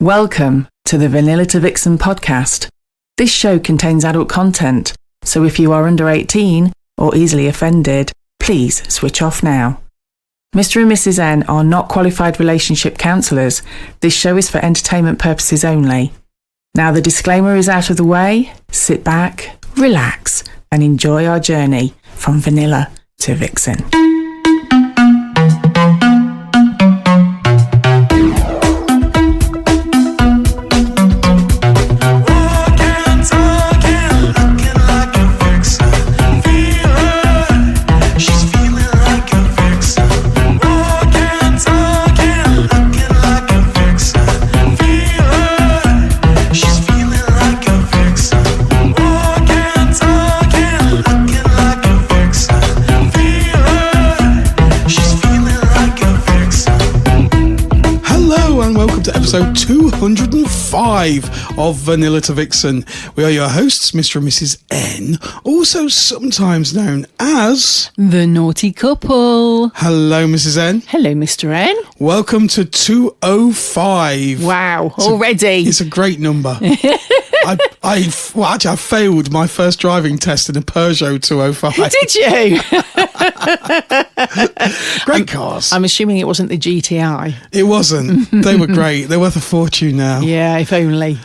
Welcome to the Vanilla to Vixen podcast. This show contains adult content, so if you are under 18 or easily offended, please switch off now. Mr. and Mrs. N are not qualified relationship counsellors. This show is for entertainment purposes only. Now the disclaimer is out of the way. Sit back, relax, and enjoy our journey from Vanilla to Vixen. Episode 205 of Vanilla to Vixen. We are your hosts, Mr. and Mrs. N, also sometimes known as the Naughty Couple. Hello, Mrs. N. Hello, Mr. N. Welcome to 205. Wow, already. It's a great number. I failed my first driving test in a Peugeot 205. Did you? Great cars. I'm assuming it wasn't the GTI. It wasn't. They were great. They're worth a fortune now. Yeah, if only.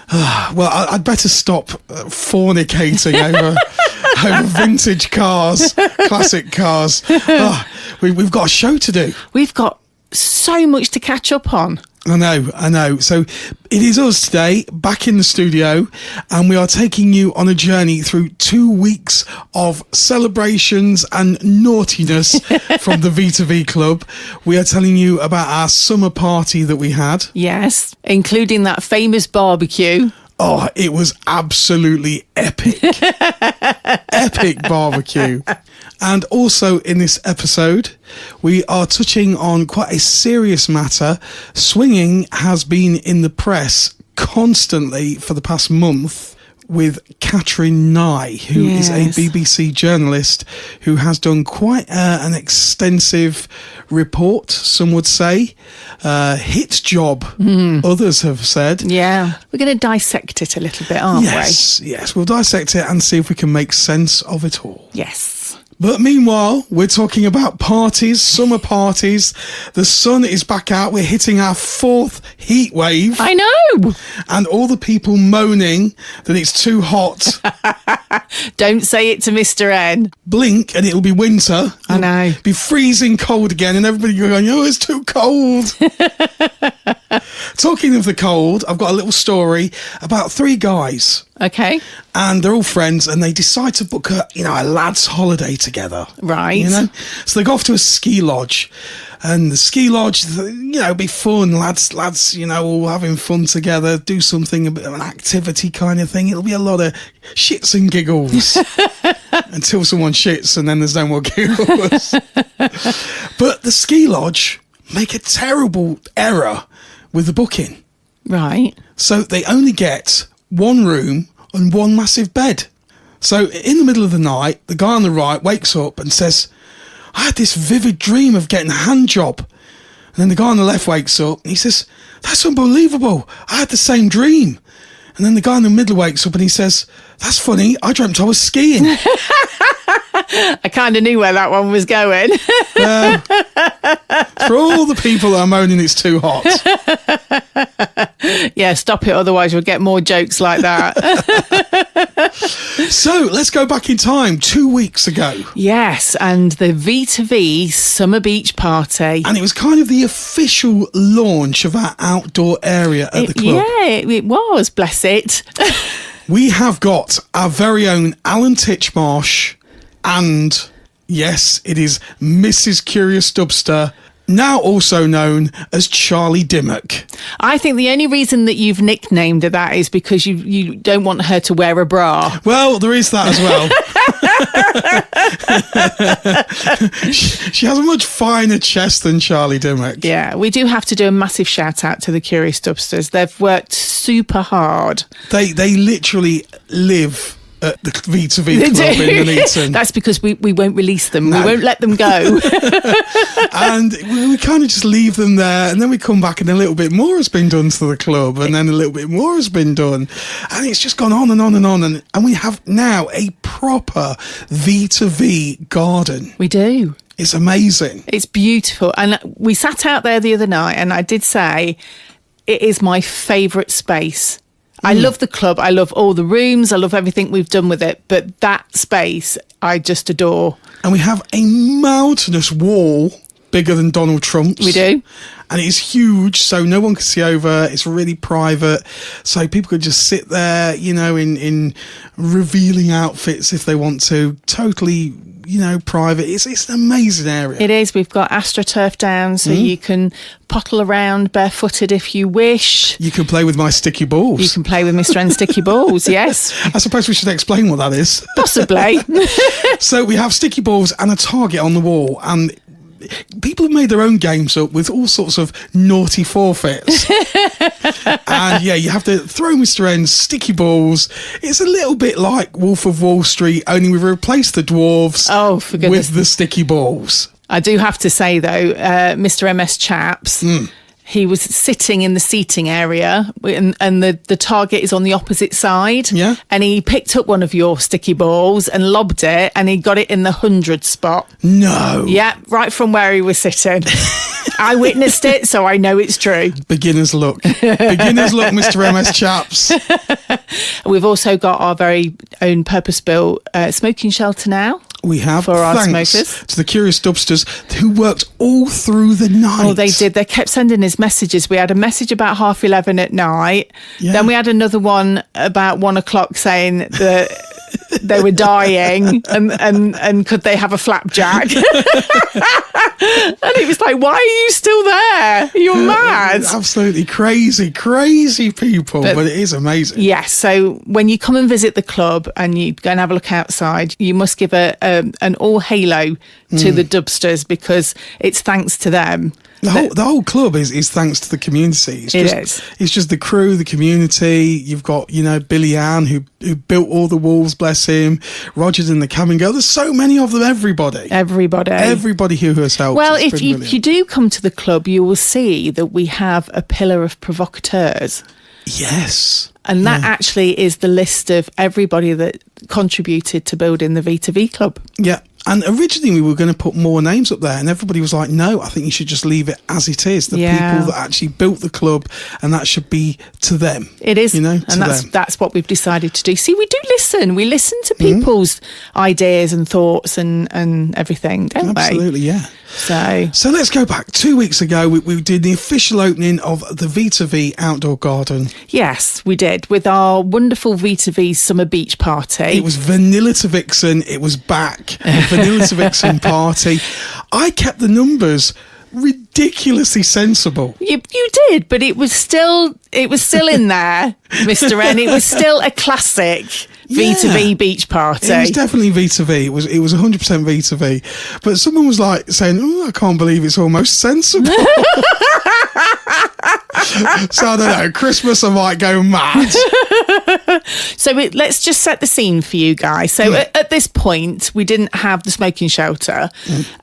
Well, I'd better stop fornicating over vintage cars, classic cars. We've got a show to do. We've got so much to catch up on. I know. So it is us today, back in the studio, and we are taking you on a journey through 2 weeks of celebrations and naughtiness from the V2V Club. We are telling you about our summer party that we had. Yes, including that famous barbecue. Oh, it was absolutely epic. Epic barbecue. And also in this episode, we are touching on quite a serious matter. Swinging has been in the press constantly for the past month with Catrin Nye, who is a BBC journalist who has done quite an extensive report, some would say. Hit job, others have said. Yeah, we're going to dissect it a little bit, aren't we? Yes, we'll dissect it and see if we can make sense of it all. Yes. But meanwhile, we're talking about parties, summer parties. The sun is back out. We're hitting our fourth heat wave. I know. And all the people moaning that it's too hot. Don't say it to Mr. N. Blink and it'll be winter. I know. It'll be freezing cold again and everybody going, oh, it's too cold. Talking of the cold, I've got a little story about 3 guys. Okay. And they're all friends and they decide to book a lad's holiday together. Right. So they go off to a ski lodge. And the ski lodge, be fun. Lads, all having fun together, do something, a bit of an activity kind of thing. It'll be a lot of shits and giggles until someone shits and then there's no more giggles. But the ski lodge make a terrible error with the booking. Right. So they only get 1 room and 1 massive bed. So in the middle of the night, the guy on the right wakes up and says, I had this vivid dream of getting a hand job. And then the guy on the left wakes up and he says, that's unbelievable. I had the same dream. And then the guy in the middle wakes up and he says, that's funny. I dreamt I was skiing. I kind of knew where that one was going. For all the people that are moaning it's too hot. Yeah, stop it. Otherwise you'll get more jokes like that. So let's go back in time 2 weeks ago. Yes, and the V2V Summer Beach Party. And it was kind of the official launch of our outdoor area at the club. Yeah, it was. Bless it. We have got our very own Alan Titchmarsh and, yes, it is Mrs. Curious Dubster, now also known as Charlie Dimmock. I think the only reason that you've nicknamed her that is because you don't want her to wear a bra. Well, there is that as well. She has a much finer chest than Charlie Dimmock. Yeah, we do have to do a massive shout out to the Curious Dubsters. They've worked super hard. They literally live at the V2V Club in Nuneaton. That's because we won't release them. No. We won't let them go. And we kind of just leave them there, and then we come back and a little bit more has been done to the club, and then a little bit more has been done. And it's just gone on and on and on. And we have now a proper V2V garden. We do. It's amazing. It's beautiful. And we sat out there the other night, and I did say it is my favourite space. I love the club. I love all the rooms. I love everything we've done with it. But that space, I just adore. And we have a mountainous wall bigger than Donald Trump's. We do. And it's huge, so no one can see over. It's really private. So people could just sit there, you know, in revealing outfits if they want to. Totally, you know, private. It's an amazing area. It is. We've got AstroTurf down, so you can pottle around barefooted if you wish. You can play with my sticky balls. You can play with Mr. N sticky balls, yes. I suppose we should explain what that is. Possibly. So we have sticky balls and a target on the wall, and people have made their own games up with all sorts of naughty forfeits. And yeah, you have to throw Mr. N's sticky balls. It's a little bit like Wolf of Wall Street, only we've replaced the dwarves for goodness. with the sticky balls. I do have to say, though, Mr. MS Chaps, he was sitting in the seating area, and the target is on the opposite side. Yeah. And he picked up one of your sticky balls and lobbed it, and he got it in the 100 spot. No. Yeah, right from where he was sitting. I witnessed it, so I know it's true. Beginner's luck. Beginner's luck, Mr. MS Chaps. We've also got our very own purpose-built smoking shelter now. We have, for our thanks smokers. to the Curious Dubsters who worked all through the night. Oh, they did. They kept sending us messages. We had a message about 11:30 at night. Yeah. Then we had another one about 1 o'clock saying that they were dying and could they have a flapjack? And it was like, why are you still there? You're mad. Absolutely crazy people, but it is amazing. Yes, so when you come and visit the club and you go and have a look outside, you must give an all halo to the Dubsters, because it's thanks to them. The whole club is thanks to the community. It's just the crew, the community. You've got, you know, Billy Ann who built all the walls, bless him. Roger's in the cabin girl. There's so many of them. Everybody who has helped. Well, if you do come to the club, you will see that we have a pillar of provocateurs. Yes. And that actually is the list of everybody that contributed to building the V2V Club. Yeah. And originally we were going to put more names up there, and everybody was like, no, I think you should just leave it as it is. The people that actually built the club, and that should be to them. It is. You know, and that's what we've decided to do. See, we do listen. We listen to people's ideas and thoughts and everything, don't we? Absolutely, yeah. So let's go back. 2 weeks ago, we did the official opening of the V2V Outdoor Garden. Yes, we did, with our wonderful V2V Summer Beach Party. It was Vanilla to Vixen. It was back. Vanilla to Vixen party. I kept the numbers ridiculously sensible. You did, but it was still in there, Mr. N. It was still a classic V2V beach party. It was definitely V2V. It was 100% V2V. But someone was like saying, "Oh, I can't believe it's almost sensible." So I don't know. Christmas, I might go mad. So let's just set the scene for you guys. So at this point, we didn't have the smoking shelter.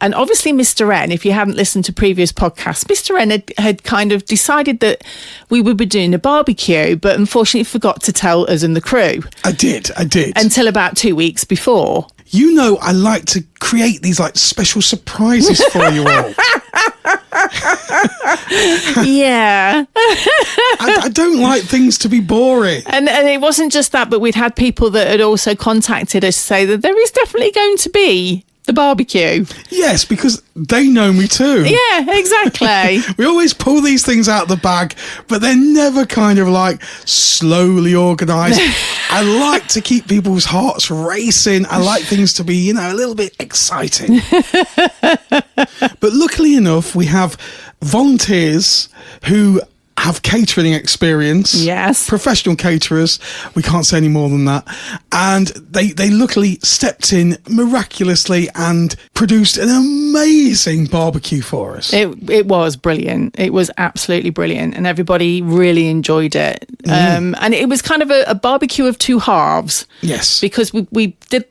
And obviously, Mr. N, if you haven't listened to previous podcasts, Mr. N had kind of decided that we would be doing a barbecue, but unfortunately forgot to tell us and the crew. I did. Until about 2 weeks before. You know, I like to create these like special surprises for you all. Yeah. I don't like things to be boring. And it wasn't just that, but we'd had people that had also contacted us to say that there is definitely going to be the barbecue. Yes, because they know me too. Yeah, exactly. We always pull these things out of the bag, but they're never kind of like slowly organised. I like to keep people's hearts racing. I like things to be, you know, a little bit exciting. But luckily enough, we have volunteers who have catering experience. Yes. Professional caterers. We can't say any more than that. And they luckily stepped in miraculously and produced an amazing barbecue for us. It was brilliant. It was absolutely brilliant. And everybody really enjoyed it. And it was kind of a barbecue of two halves. Yes. Because we did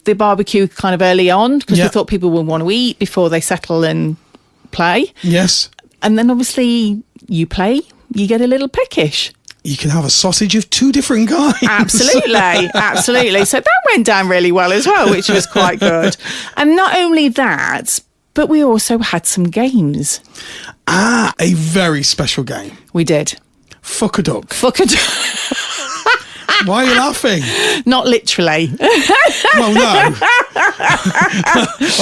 the barbecue kind of early on because we thought people would want to eat before they settle and play. Yes. And then obviously you play, you get a little peckish. You can have a sausage of two different kinds. Absolutely. So that went down really well as well, which was quite good. And not only that, but we also had some games. A very special game. We did. Fuck a duck. Fuck a duck. Why are you laughing? Not literally. Well, no.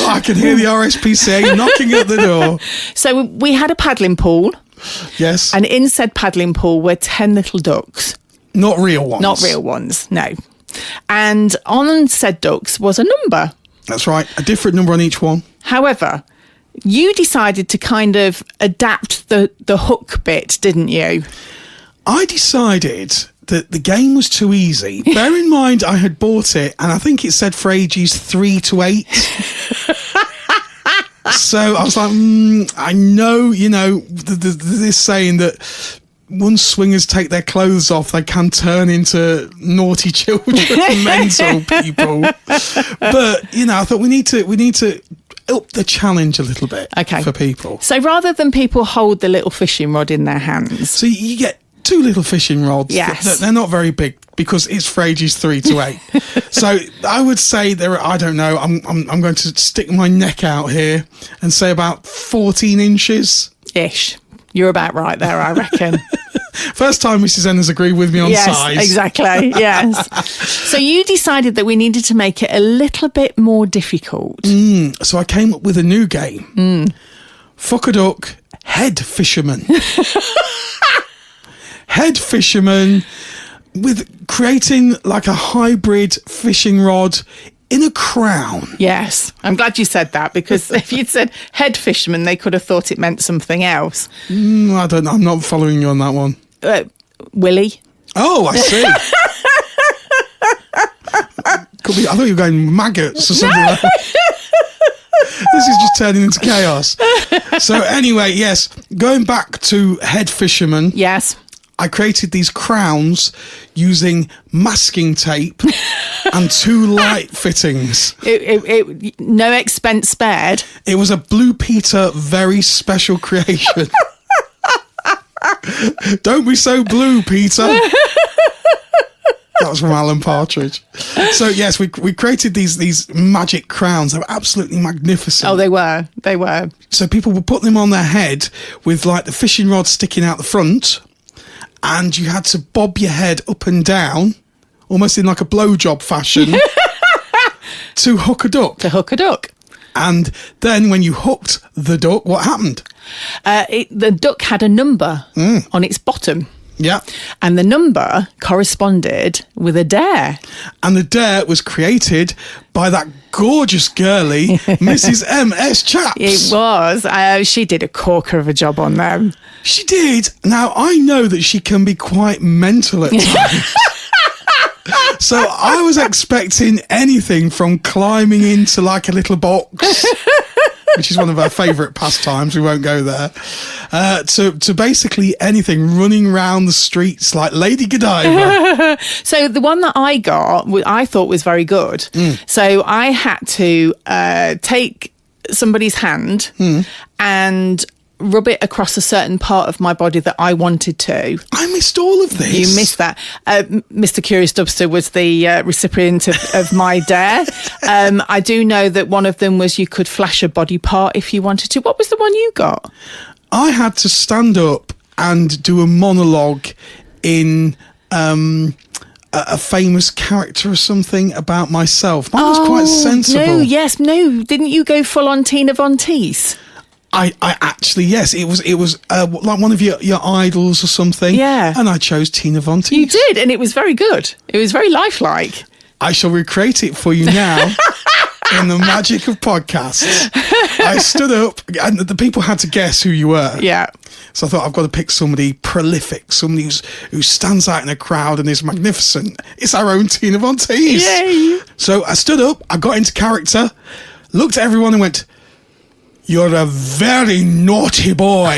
I can hear the RSPCA knocking at the door. So we had a paddling pool. Yes. And in said paddling pool were 10 little ducks. Not real ones. Not real ones, no. And on said ducks was a number. That's right. A different number on each one. However, you decided to kind of adapt the hook bit, didn't you? I decided that the game was too easy. Bear in mind, I had bought it, and I think it said for ages 3 to 8. So I was like, I know, this saying that once swingers take their clothes off, they can turn into naughty children, mental people. But, I thought we need to up the challenge a little bit for people. So rather than people hold the little fishing rod in their hands. So you get 2 little fishing rods. Yes. They're not very big because it's for ages 3 to 8. So I would say I don't know, I'm going to stick my neck out here and say about 14 inches. Ish. You're about right there, I reckon. First time Mrs. N has agreed with me on size. Yes, exactly. Yes. So you decided that we needed to make it a little bit more difficult. So I came up with a new game. Fuck a duck, head fisherman. Head fisherman with creating like a hybrid fishing rod in a crown. Yes. I'm glad you said that because if you'd said head fisherman, they could have thought it meant something else. I don't know. I'm not following you on that one. Willy. Oh, I see. Could be. I thought you were going maggots or something like that. This is just turning into chaos. So anyway, yes, going back to head fisherman. Yes. I created these crowns using masking tape and 2 light fittings. No expense spared. It was a Blue Peter very special creation. Don't be so blue, Peter. That was from Alan Partridge. So yes, we created these magic crowns. They were absolutely magnificent. Oh, they were. They were. So people would put them on their head with like the fishing rod sticking out the front. And you had to bob your head up and down, almost in like a blowjob fashion, to hook a duck. To hook a duck. And then when you hooked the duck, what happened? The duck had a number on its bottom. Yeah. And the number corresponded with a dare. And the dare was created by that gorgeous girly, Mrs. M.S. Chaps. It was. She did a corker of a job on them. She did. Now, I know that she can be quite mental at times. So I was expecting anything from climbing into like a little box, which is one of our favourite pastimes, we won't go there, to basically anything, running around the streets like Lady Godiva. So the one that I got, I thought was very good. So I had to take somebody's hand and rub it across a certain part of my body that I wanted to. I missed all of this. You missed that. Mr. Curious Dubster was the recipient of my dare. I do know that one of them was you could flash a body part if you wanted to. What was the one you got? I had to stand up and do a monologue in a famous character or something about myself. Mine was quite sensible. No. Didn't you go full on Tina Von Teese? I actually, yes, it was like one of your idols or something. Yeah. And I chose Tina Von Teese. You did, and it was very good. It was very lifelike. I shall recreate it for you now in the magic of podcasts. I stood up, and the people had to guess who you were. Yeah. So I thought, I've got to pick somebody prolific, somebody who stands out in a crowd and is magnificent. It's our own Tina Von Teese. Yay. So I stood up, I got into character, looked at everyone and went, "You're a very naughty boy."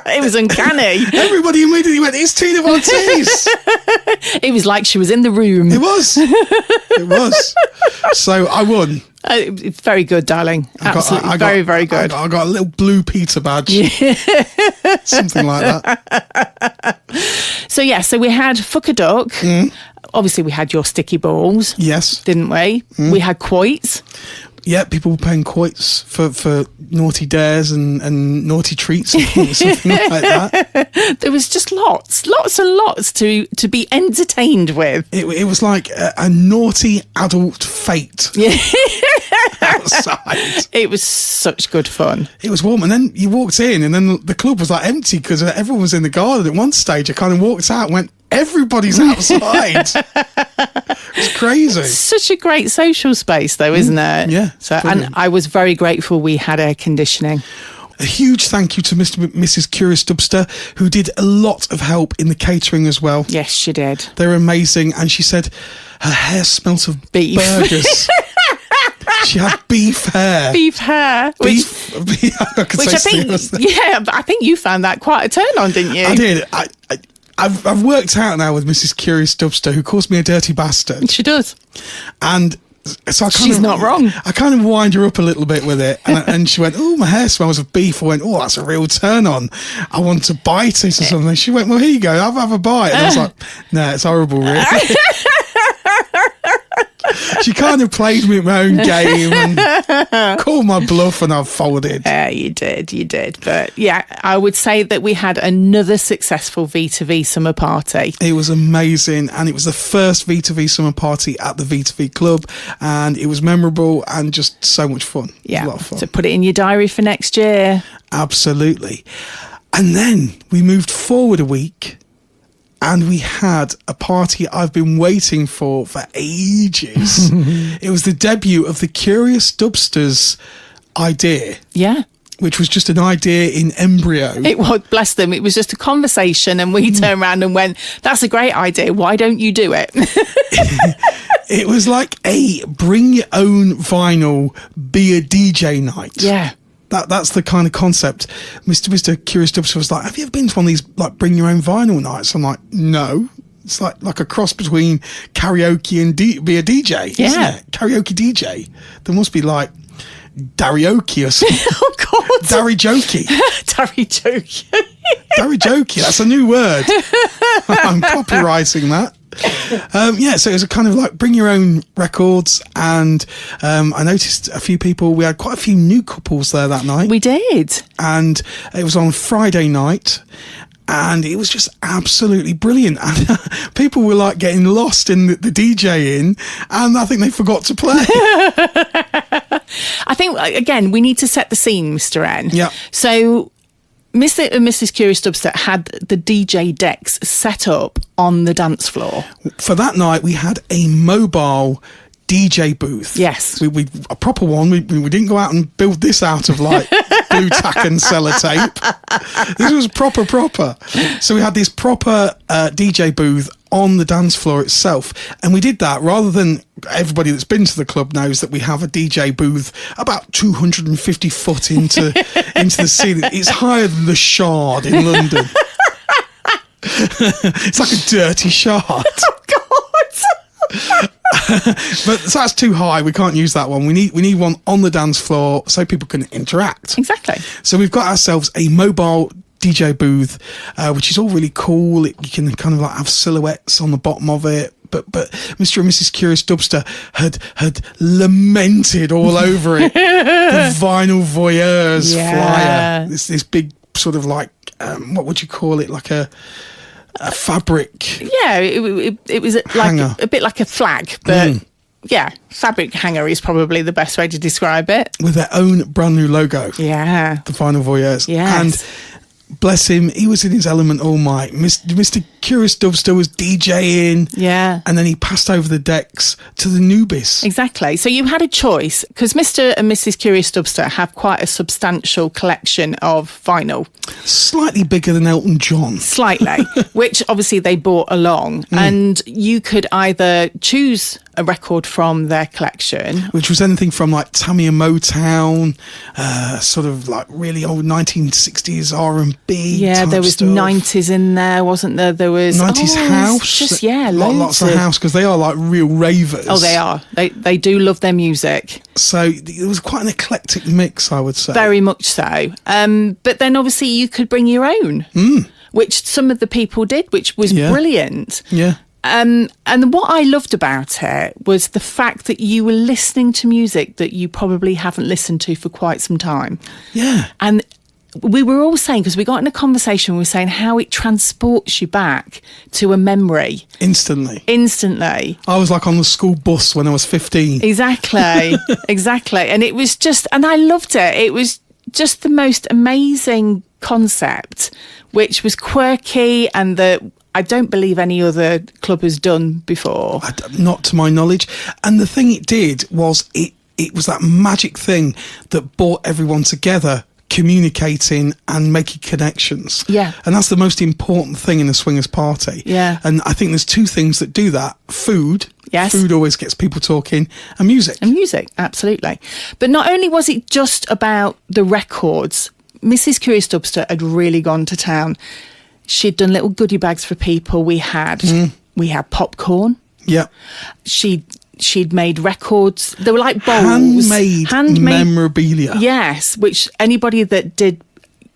It was uncanny. Everybody immediately went, it's Tina Von Teese. It was like she was in the room. It was. It was. So I won. Very good, darling. Absolutely. Very good. I got a little blue Peter badge. Something like that. So we had Fuck a Duck. Obviously, we had your sticky balls. Yes. Didn't we? We had quoits. Yeah, people were paying quoits for naughty dares and naughty treats and something like that. There was just lots and lots to be entertained with. It was like a naughty adult fate outside. It was such good fun. It was warm, and then you walked in, and then the club was like empty because everyone was in the garden. At one stage, I kind of walked out and went, everybody's outside. It's crazy. Such a great social space, though, isn't it? Yeah. So, and I was very grateful we had air conditioning. A huge thank you to Mr. and Mrs. Curious Dubster, who did a lot of help in the catering as well. Yes, she did. They were amazing, and she said her hair smelt of beef burgers. She had beef hair. Beef hair. Which I think you found that quite a turn on, didn't you? I did. I've worked out now with Mrs. Curious Dubster, who calls me a dirty bastard. She does. And so she's not wrong. I kind of wind her up a little bit with it. And she went, oh, my hair smells of beef. I went, oh, that's a real turn on. I want to bite it or something. She went, well, here you go. Have a bite. And I was like, no, it's horrible, really. She kind of played me at my own game and called my bluff, and I folded. Yeah, you did. But yeah, I would say that we had another successful V2V summer party. It was amazing, and it was the first V2V summer party at the V2V Club, and it was memorable and just so much fun. Yeah, a lot of fun. So put it in your diary for next year. Absolutely. And then we moved forward a week, and we had a party I've been waiting for ages. It was the debut of the Curious Dubsters idea. Yeah. Which was just an idea in embryo. It was, bless them. It was just a conversation, and we turned around and went, that's a great idea. Why don't you do it? It was like a bring your own vinyl, be a DJ night. Yeah. That's the kind of concept. Mr. Curious Dubster was like, have you ever been to one of these like bring your own vinyl nights? I'm like, no. It's like a cross between karaoke and be a DJ. Yeah. Isn't it? Karaoke DJ. There must be like Darioke or something. Oh, God. Darry-jokey. Darry-jokey. Darry-jokey. That's a new word. I'm copywriting that. So it was a kind of like bring your own records, and I noticed a few people. We had quite a few new couples there that night. We did, and it was on Friday night, and it was just absolutely brilliant. And people were like getting lost in the DJing, and I think they forgot to play. I think again we need to set the scene, Mr. N. Yeah. So Mr. and Mrs. Curious Dubster had the DJ decks set up on the dance floor. For that night, we had a mobile DJ booth. Yes. We a proper one. We didn't go out and build this out of like blue tack and sellotape. This was proper. So we had this proper DJ booth on the dance floor itself, and we did that rather than everybody that's been to the club knows that we have a DJ booth about 250 foot into the ceiling. It's higher than the Shard in London. It's like a dirty shard. Oh, God. But so that's too high. We can't use that one. We need one on the dance floor so people can interact. Exactly. So we've got ourselves a mobile DJ booth, which is all really cool. You can kind of like have silhouettes on the bottom of it. But Mr. and Mrs. Curious Dubster had lamented all over it the Vinyl Voyeurs flyer. This big sort of like what would you call it? Like a fabric. Yeah, it was hanger. Like a bit like a flag, but yeah, fabric hanger is probably the best way to describe it. With their own brand new logo. Yeah. The Vinyl Voyeurs. Yes. And bless him, he was in his element all night. Mr. Curious Dubster was DJing. Yeah. And then he passed over the decks to the newbies. Exactly. So you had a choice, because Mr. and Mrs. Curious Dubster have quite a substantial collection of vinyl. Slightly bigger than Elton John. Slightly, which obviously they brought along. And you could either choose a record from their collection. Which was anything from like Tamiya Motown, sort of like really old 1960s R&B. Yeah, there was stuff. 90s in there, wasn't there? There was 90s house. Just, yeah, lots of house, because they are like real ravers. Oh, they are. They do love their music. So it was quite an eclectic mix, I would say. Very much so. But then obviously you could bring your own, which some of the people did, which was brilliant. Yeah. And what I loved about it was the fact that you were listening to music that you probably haven't listened to for quite some time. Yeah. And we were all saying, because we got in a conversation, we were saying how it transports you back to a memory. Instantly. I was like on the school bus when I was 15. Exactly. Exactly. And it was just, and I loved it. It was just the most amazing concept, which was quirky and that I don't believe any other club has done before. Not to my knowledge. And the thing it did was it was that magic thing that brought everyone together, communicating and making connections. Yeah. And that's the most important thing in a swingers party. Yeah. And I think there's two things that do that. Food. Yes. Food always gets people talking, and music. And music, absolutely. But not only was it just about the records, Mrs. Curious Dubster had really gone to town. She'd done little goodie bags for people. We had popcorn. Yeah. She'd made records. They were like bowls. Handmade memorabilia. Yes, which anybody that did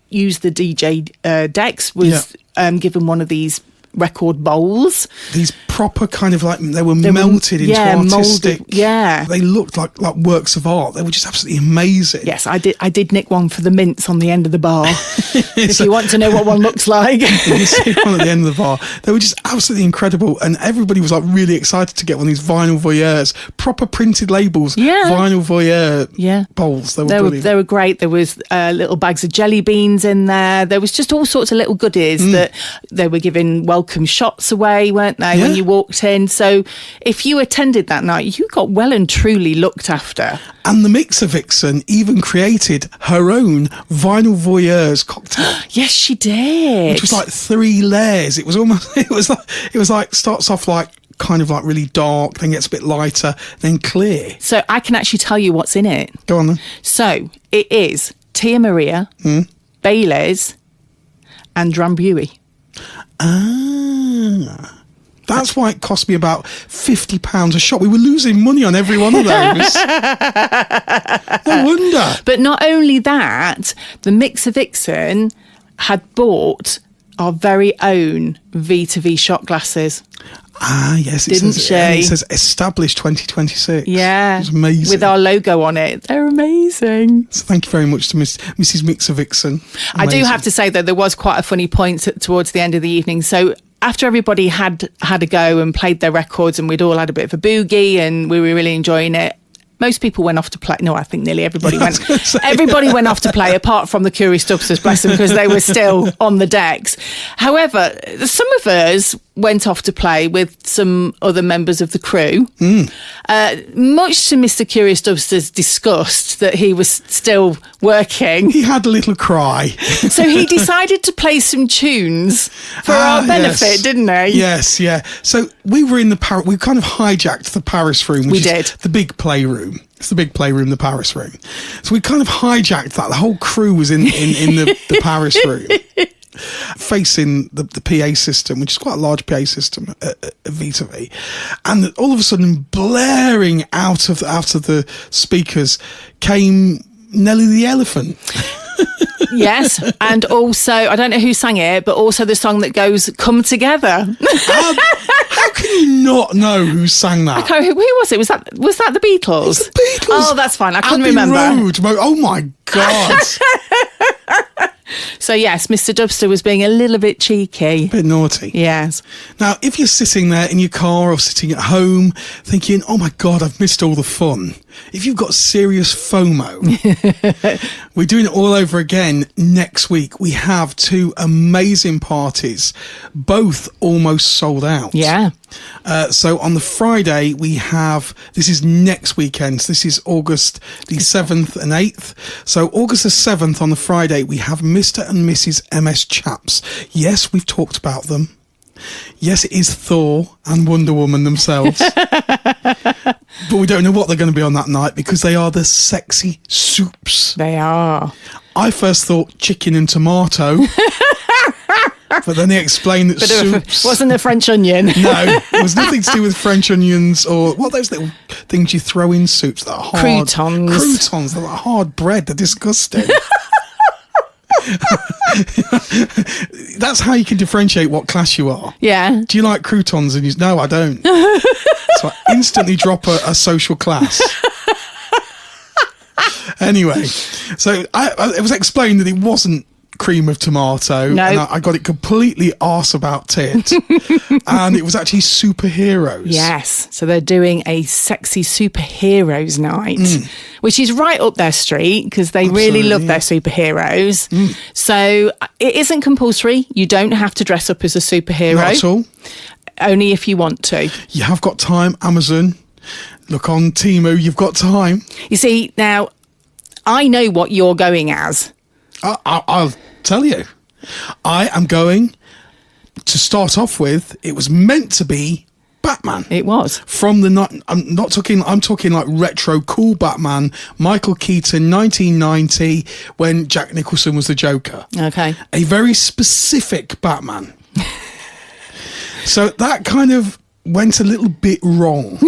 use the DJ decks was given one one of these record bowls. These proper kind of like, they were melted into artistic. Molded, yeah. They looked like works of art. They were just absolutely amazing. Yes, I did nick one for the mints on the end of the bar. If you want to know what one looks like. You can see one at the end of the bar. They were just absolutely incredible. And everybody was like really excited to get one of these vinyl voyeurs, proper printed labels, vinyl voyeur bowls. They were brilliant. They were great. There was little bags of jelly beans in there. There was just all sorts of little goodies that they were giving welcome shots away, weren't they, when you walked in? So if you attended that night, you got well and truly looked after. And the Mixer Vixen even created her own vinyl voyeur's cocktail. Yes, she did. Which was like 3 layers. It was almost, it was like starts off like kind of like really dark, then gets a bit lighter, then clear. So I can actually tell you what's in it. Go on then. So it is Tia Maria, Baileys, and Drambuie. That's why it cost me about £50 a shot. We were losing money on every one of those. No wonder. But not only that, the Mixer Vixen had bought our very own V2V shot glasses. Yes. Didn't she? It says established 2026. Yeah. It's amazing. With our logo on it. They're amazing. So thank you very much to Mrs. Mixer Vixen. Amazing. I do have to say, though, there was quite a funny point towards the end of the evening. So after everybody had a go and played their records and we'd all had a bit of a boogie and we were really enjoying it, most people went off to play. No, I think nearly everybody went. Everybody went off to play, apart from the Curious Dubsters, bless them, because they were still on the decks. However, some of us went off to play with some other members of the crew, much to Mr. Curious Dubster's disgust that he was still working. He had a little cry. So he decided to play some tunes for our benefit, didn't he? Yes, yeah. So we were in we kind of hijacked the Paris room, which is the big playroom. It's the big playroom, the Paris room. So we kind of hijacked that. The whole crew was in the Paris room, facing the PA system, which is quite a large PA system at V2V, and all of a sudden, blaring out of the speakers came Nelly the Elephant. Yes, and also, I don't know who sang it, but also the song that goes, Come Together. How can you not know who sang that? Who was it? Was that the Beatles? It's the Beatles. Oh, that's fine. I couldn't Abbey remember. Road. Oh my God. So yes, Mr. Dubster was being a little bit cheeky. A bit naughty. Yes. Now, if you're sitting there in your car or sitting at home thinking, oh my God, I've missed all the fun. If you've got serious FOMO, we're doing it all over again next week. We have 2 amazing parties, both almost sold out. Yeah. So on the Friday, this is next weekend. So this is August the 7th and 8th. So August the 7th on the Friday, we have Mr. and Mrs. MS Chaps. Yes, we've talked about them. Yes, it is Thor and Wonder Woman themselves. But we don't know what they're going to be on that night because they are the sexy soups. They are. I first thought chicken and tomato. But then he explained that soups... Wasn't a French onion. No, it was nothing to do with French onions or... What are those little things you throw in soups that are hard? Croutons. They're like hard bread. They're disgusting. That's how you can differentiate what class you are. Yeah. Do you like croutons? And no, I don't. So I instantly drop a social class. Anyway, so it was explained that it wasn't cream of tomato. No. And I got it completely arse about tit. And it was actually superheroes. Yes. So they're doing a sexy superheroes night, which is right up their street because they really love their superheroes. So it isn't compulsory. You don't have to dress up as a superhero. Not at all. Only if you want to. You have got time, Amazon. Look on Temu, you've got time. You see, now, I know what you're going as. I'll tell you. I am going to start off with, it was meant to be Batman. It was. From I'm talking like retro cool Batman, Michael Keaton, 1990, when Jack Nicholson was the Joker. Okay. A very specific Batman. So that kind of went a little bit wrong.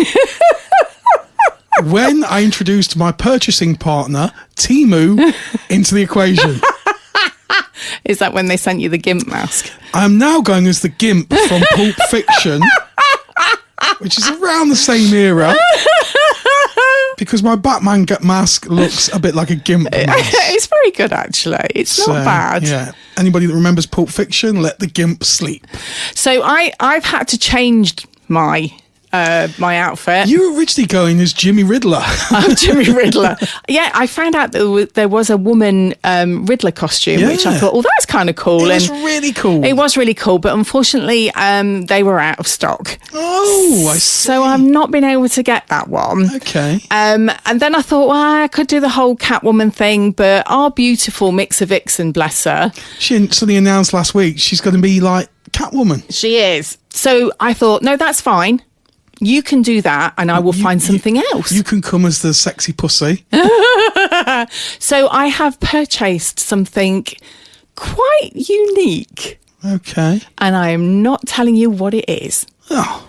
When I introduced my purchasing partner, Temu, into the equation. Is that when they sent you the GIMP mask? I'm now going as the Gimp from Pulp Fiction, which is around the same era, because my Batman mask looks a bit like a Gimp mask. It's very good, actually. It's not bad. Yeah. Anybody that remembers Pulp Fiction, let the Gimp sleep. So I've had to change my outfit. You were originally going as Jimmy Riddler. I'm Jimmy Riddler. Yeah, I found out that there was a woman Riddler costume, which I thought, oh, that's kind of cool. It was really cool. It was really cool, but unfortunately, they were out of stock. Oh, I see. So I've not been able to get that one. Okay. And then I thought, well, I could do the whole Catwoman thing, but our beautiful mixer Vixen, bless her. She suddenly announced last week she's going to be like Catwoman. She is. So I thought, no, that's fine. You can do that and I will find something else. You can come as the sexy pussy. So I have purchased something quite unique. Okay. And I am not telling you what it is. Oh.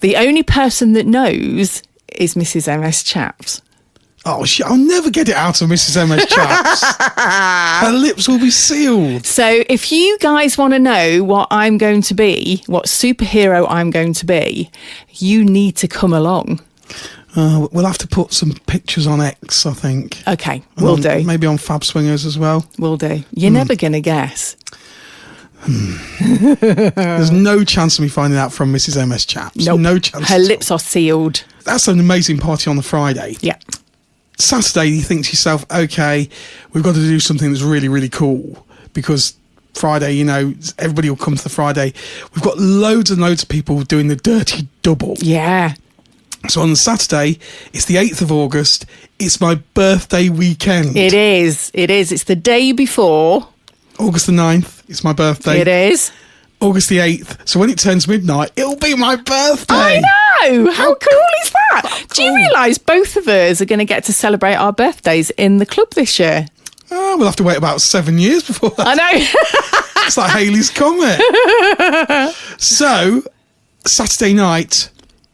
The only person that knows is Mrs. MS Chaps. Oh, shit. I'll never get it out of Mrs. MS Chaps. Her lips will be sealed. So if you guys want to know what I'm going to be, what superhero I'm going to be, you need to come along. We'll have to put some pictures on X, I think. Okay, we'll do. Maybe on Fab Swingers as well. We'll do. You're never going to guess. There's no chance of me finding out from Mrs. MS Chaps. Nope. No chance. Her lips are sealed. That's an amazing party on the Friday. Yeah. Saturday, you think to yourself, okay, we've got to do something that's really, really cool because Friday, you know, everybody will come to the Friday. We've got loads and loads of people doing the dirty double. Yeah. So on the Saturday, it's the 8th of August. It's my birthday weekend. It is. It is. It's the day before. August the 9th, it's my birthday. It is. August the 8th. So when it turns midnight, it'll be my birthday. I know. How cool is that? Do you realise both of us are going to get to celebrate our birthdays in the club this year? Oh, we'll have to wait about 7 years before that. I know. It's like Halley's Comet. So, Saturday night,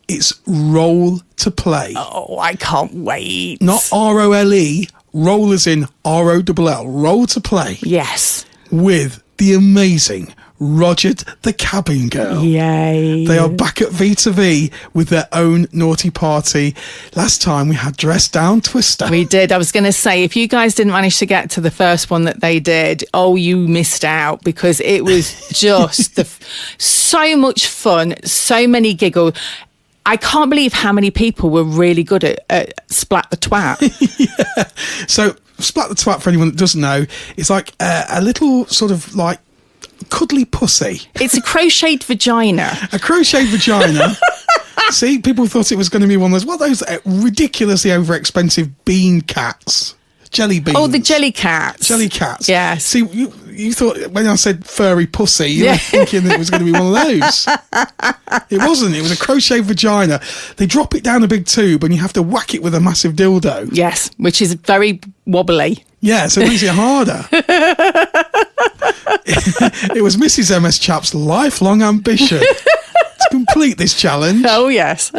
it's roll to play. Oh, I can't wait. Not R-O-L-E, roll as in R-O-L-L, roll to play. Yes. With the amazing Roger the Cabin Girl. Yay. They are back at V2V with their own naughty party. Last time we had Dress Down Twister. We did. I was going to say, if you guys didn't manage to get to the first one that they did, oh, you missed out because it was just so much fun, so many giggles. I can't believe how many people were really good at Splat the Twat. Yeah. So Splat the Twat, for anyone that doesn't know, is like a little sort of like cuddly pussy. It's a crocheted vagina. A crocheted vagina. See, people thought it was going to be one of those ridiculously over expensive bean cats. jelly beans. Oh, the jelly cats. Jelly cats. Yes. See, you thought when I said furry pussy, you were thinking it was going to be one of those. It wasn't. It was a crochet vagina. They drop it down a big tube and you have to whack it with a massive dildo. Yes, which is very wobbly. Yeah, so it makes it harder. It was Mrs. MS Chap's lifelong ambition to complete this challenge. Oh, yes.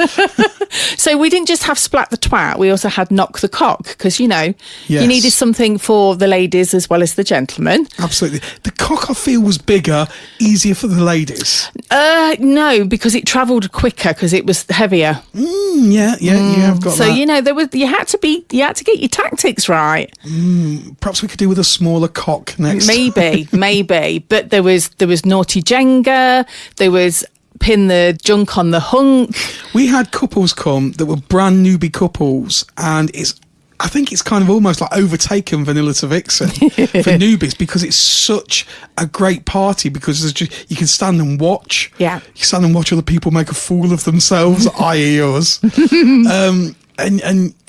So we didn't just have Splat the Twat, we also had Knock the Cock, because, you needed something for the ladies as well as the gentlemen. Absolutely. The cock, I feel, was bigger, easier for the ladies. No, because it travelled quicker because it was heavier. You have got so, that. You had to get your tactics right. Perhaps we could do with a smaller cock next time. Maybe. But there was Naughty Jenga, there was Pin the Junk on the Hunk. We had couples come that were brand newbie couples, and I think it's kind of almost like overtaken Vanilla to Vixen for newbies, because it's such a great party, because you can stand and watch. Yeah. You can stand and watch other people make a fool of themselves, i.e. us. And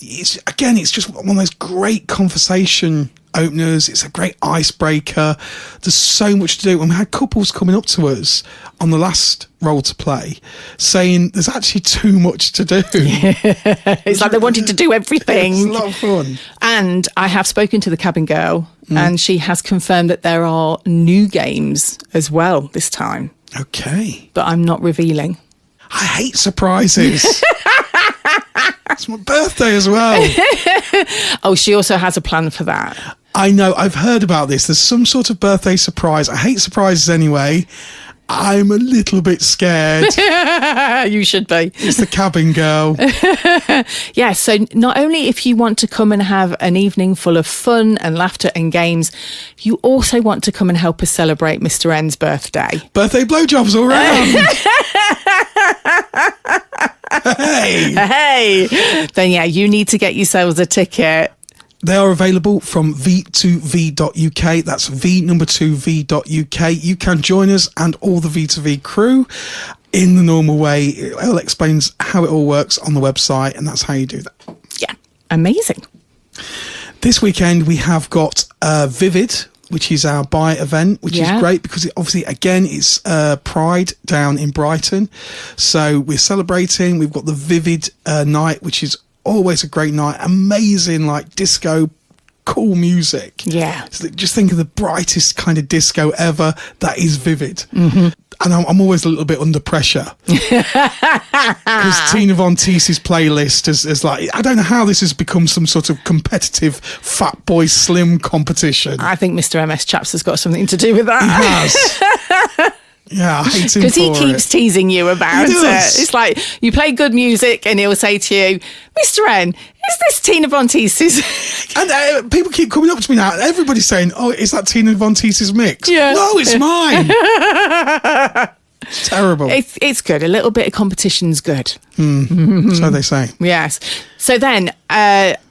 it's just one of those great conversation openers. It's a great icebreaker. There's so much to do. And we had couples coming up to us on the last role to play saying there's actually too much to do. It's like they wanted to do everything. It's a lot of fun. And I have spoken to the cabin girl and she has confirmed that there are new games as well this time. Okay. But I'm not revealing. I hate surprises. It's my birthday as well. Oh, she also has a plan for that. I know. I've heard about this. There's some sort of birthday surprise. I hate surprises anyway. I'm a little bit scared. You should be. It's the cabin girl. Yeah, so not only if you want to come and have an evening full of fun and laughter and games, you also want to come and help us celebrate Mr. N's birthday. Birthday blowjobs all round. Hey! Then you need to get yourselves a ticket. They are available from V2V.uk. That's V2V.uk. You can join us and all the V2V crew in the normal way. It all explains how it all works on the website, and that's how you do that. Yeah, amazing. This weekend we have got Vivid, which is our buy event, which is great because it's Pride down in Brighton. So we're celebrating. We've got the Vivid night, which is always a great night. Amazing, like disco, cool music. Yeah. So just think of the brightest kind of disco ever. That is Vivid. Mm-hmm. And I'm always a little bit under pressure. Because Tina Von Teese's playlist is like, I don't know how this has become some sort of competitive Fat Boy Slim competition. I think Mr. MS Chaps has got something to do with that. He has. Yeah, I hate him because he keeps teasing you about it. It's like you play good music and he'll say to you, Mr. N, is this Tina Von Teese's? And people keep coming up to me now. Everybody's saying, oh, is that Tina Von Teese's mix? Yeah. No, it's mine. It's terrible. It's good. A little bit of competition's good. So they say. Yes. So then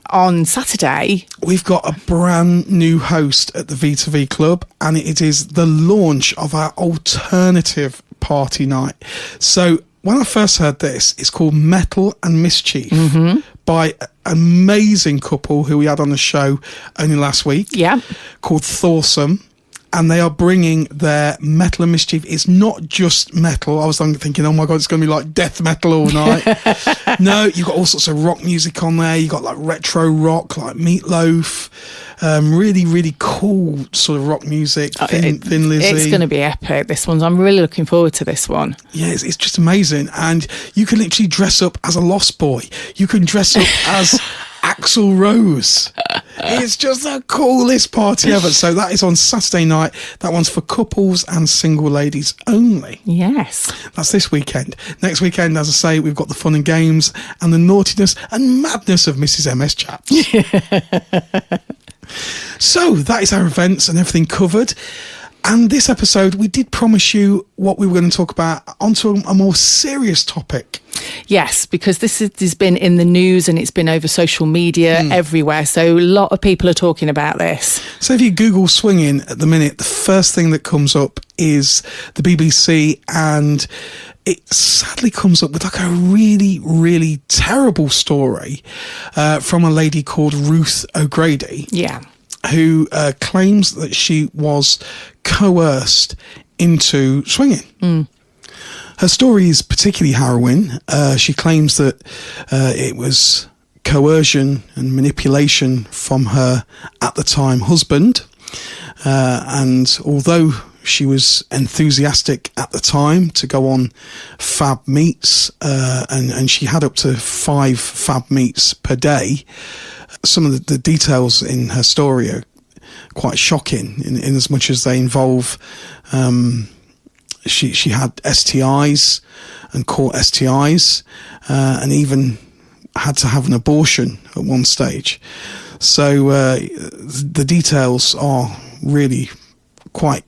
on Saturday, we've got a brand new host at the V2V Club, and it is the launch of our alternative party night. So when I first heard this, it's called Metal and Mischief by an amazing couple who we had on the show only last week. Yeah. Called Thorsome. And they are bringing their Metal and Mischief. It's not just metal. I was thinking, oh my God, it's going to be like death metal all night. No, you've got all sorts of rock music on there. You've got like retro rock, like Meatloaf. Really, really cool sort of rock music. Thin Lizzy. It's going to be epic, this one. I'm really looking forward to this one. Yeah, it's just amazing. And you can literally dress up as a Lost Boy. You can dress up as Axl Rose. It's just the coolest party ever. So that is on Saturday night. That one's for couples and single ladies only. Yes. That's this weekend. Next weekend, as I say, we've got the fun and games and the naughtiness and madness of Mrs. MS Chaps. So that is our events and everything covered. And this episode, we did promise you what we were going to talk about onto a more serious topic. Yes, because this has been in the news and it's been over social media everywhere. So a lot of people are talking about this. So if you Google swinging at the minute, the first thing that comes up is the BBC, and it sadly comes up with like a really, really terrible story from a lady called Ruth O'Grady. Yeah. Who claims that she was coerced into swinging. Her story is particularly harrowing. She claims that it was coercion and manipulation from her, at the time, husband. And although she was enthusiastic at the time to go on fab meets, and she had up to 5 fab meets per day, some of the details in her story are quite shocking in as much as they involve she had STIs and caught STIs, and even had to have an abortion at one stage. So the details are really quite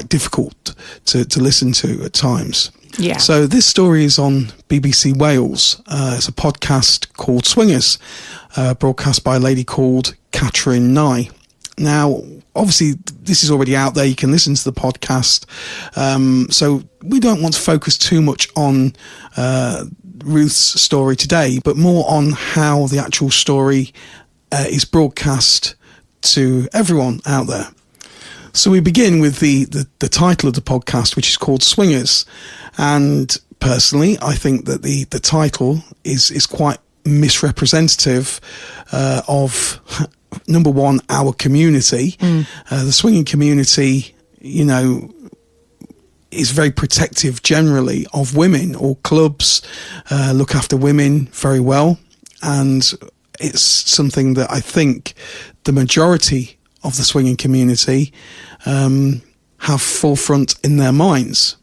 difficult to listen to at times. Yeah. So this story is on BBC Wales. It's a podcast called Swingers, broadcast by a lady called Catrin Nye. Now, obviously, this is already out there. You can listen to the podcast. So we don't want to focus too much on Ruth's story today, but more on how the actual story is broadcast to everyone out there. So we begin with the title of the podcast, which is called Swingers. And personally, I think that the title is quite misrepresentative of, number one, our community. The swinging community, is very protective generally of women. All clubs look after women very well. And it's something that I think the majority of the swinging community have forefront in their minds.